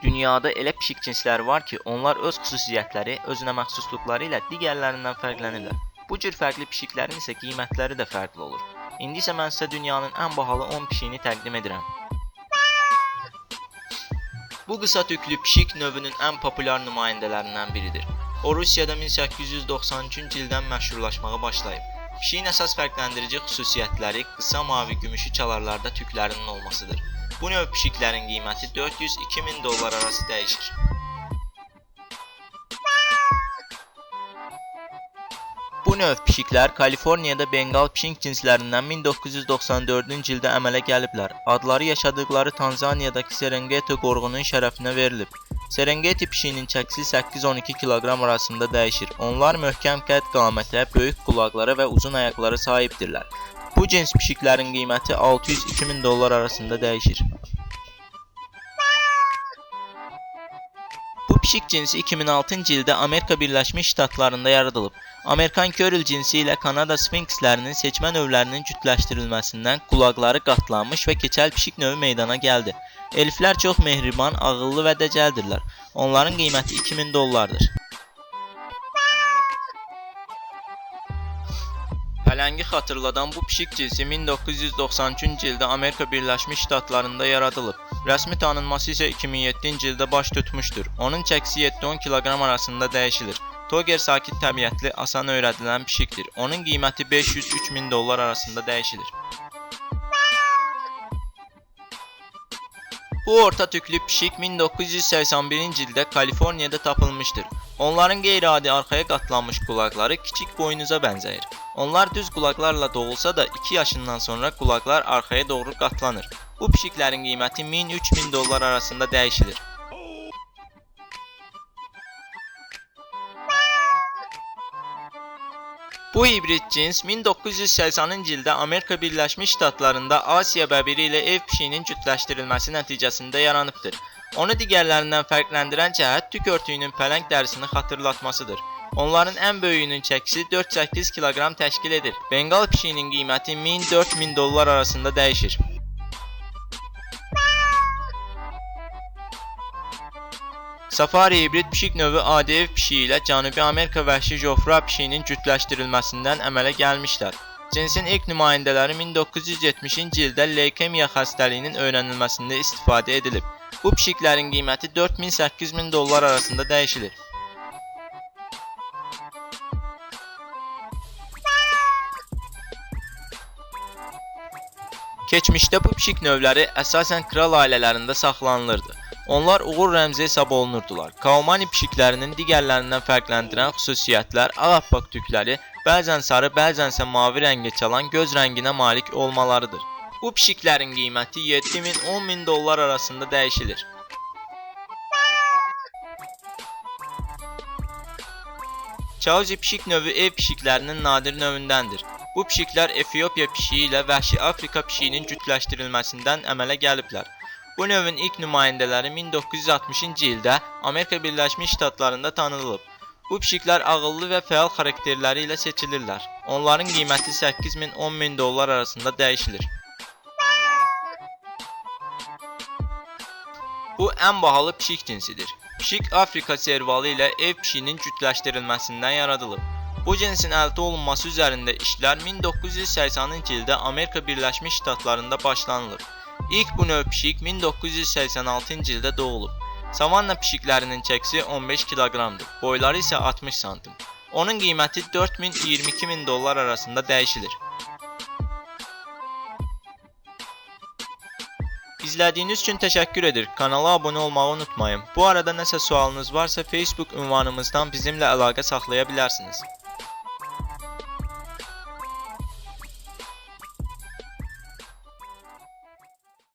Dünyada elə pişik cinsləri var ki, onlar öz xüsusiyyətləri, özünə məxsusluqları ilə digərlərindən fərqlənirlər. Bu cür fərqli pişiklərin isə qiymətləri də fərqli olur. İndi isə mən sizə dünyanın ən bahalı 10 pişiyini təqdim edirəm. Bu qısa tüklü pişik növünün ən populyar nümayəndələrindən biridir. O Rusiyada 1893-cü ildən məşhurlaşmağa başlayıb. Pişiyin əsas fərqləndirici xüsusiyyətləri qısa mavi gümüşü çalarlarda tüklərinin olmasıdır. Bu növ pişiklərin qiyməti 400-2000 dollar arası dəyişir. Bu növ pişiklər Kaliforniyada Bengal pişik cinslərindən 1994-cü ildə əmələ gəliblər. Adları yaşadıkları Tanzaniyadakı Serengeti qoruğunun şərəfinə verilib. Serengeti pişiyinin çəkisi 8-12 kiloqram arasında dəyişir. Onlar möhkəm qəd-qamətə, böyük qulaqlara və uzun ayaqlara sahibdirlər. Bu cins pişiklərin qiyməti 600-2000 dollar arasında dəyişir. Bu pişik cinsi 2006-cı ildə Amerika Birləşmiş Ştatlarında yaradılıb. Amerikan Körül cinsi ilə Kanada Sfinkslərinin seçmə növlərinin cütləşdirilməsindən qulaqları qatlanmış və keçəl pişik növü meydana gəldi. Elflər çox mehriban, ağıllı və dəcəldirlər. Onların qiyməti 2000 dollardır. Pələngi xatırladan bu pişik cinsi 1993-cü ildə Amerika Birləşmiş Ştatlarında yaradılıb. Rəsmi tanınması isə 2007-ci ildə baş tutmuşdur. Onun çəkisi 7-10 kiloqram arasında dəyişilir. Toger sakit təbiətli, asan öyrədilən pişikdir. Onun qiyməti 500-3000 dollar arasında dəyişilir. Bu orta tüklü pişik 1981-ci ildə Kaliforniyada tapılmışdır. Onların qeyri-adi arxaya qatlanmış qulaqları kiçik boynuza bənzəyir. Onlar düz qulaqlarla doğulsa da 2 yaşından sonra qulaqlar arxaya doğru qatlanır. Bu pişiklərin qiyməti 1000-3000 dollar arasında dəyişilir. Bu hibrid cins 1980-cı ildə Amerika Birləşmiş Ştatlarında Asiya bəbiri ilə ev pişiyinin cütləşdirilməsi nəticəsində yaranıbdır. Onu digərlərindən fərqləndirən cəhət tük örtüyünün pələng dərisini xatırlatmasıdır. Onların ən böyüyünün çəkisi 4-8 kiloqram təşkil edir. Bengal pişiyinin qiyməti 1000-4000 dollar arasında dəyişir. Safari hibrid pişik növü adi ev pişiyi ilə Cənubi Amerika vəhşi jofra pişiyinin cütləşdirilməsindən əmələ gəlmişlər. Cinsin ilk nümayəndələri 1970-ci ildə leykemiya xəstəliyinin öyrənilməsində istifadə edilib. Bu pişiklərin qiyməti 4000-8000 dollar arasında dəyişilir. Keçmişdə bu pişik növləri əsasən kral ailələrində saxlanılırdı. Onlar uğur rəmzi hesab olunurdular. Kaumani pişiklərinin digərlərindən fərqləndirən xüsusiyyətlər ağappaq tükləri, bəzən sarı, bəzənsə mavi rəngə çalan göz rənginə malik olmalarıdır. Bu pişiklərin qiyməti 7000-10000 dollar arasında dəyişilir. Chauzi pişik növü ev pişiklərinin nadir növündəndir. Bu pişiklər Efiopiya pişiyi ilə vəhşi Afrika pişiyinin cütləşdirilməsindən əmələ gəliblər. Bu növün ilk nümayəndələri 1960-cı ildə Amerika Birləşmiş Ştatlarında tanınılıb. Bu pişiklər ağıllı və fəal xarakterləri ilə seçilirlər. Onların qiyməti 8000-10000 dollar arasında dəyişilir. Bu ən bahalı pişik cinsidir. Pişik Afrika servalı ilə ev pişiyinin cütləşdirilməsindən yaradılıb. Bu cinsin əldə olunması üzərində işlər 1980-cı ildə Amerika Birləşmiş Ştatlarında başlanılıb. İlk bu növ pişik 1986-cı ildə doğulub. Savanna pişiklərinin çəkisi 15 kiloqramdır, boyları isə 60 santim. Onun qiyməti 4000-22000 dollar arasında dəyişilir. İzlədiyiniz üçün təşəkkür edir. Kanala abunə olmağı unutmayın. Bu arada nəsə sualınız varsa Facebook ünvanımızdan bizimlə əlaqə saxlaya bilərsiniz.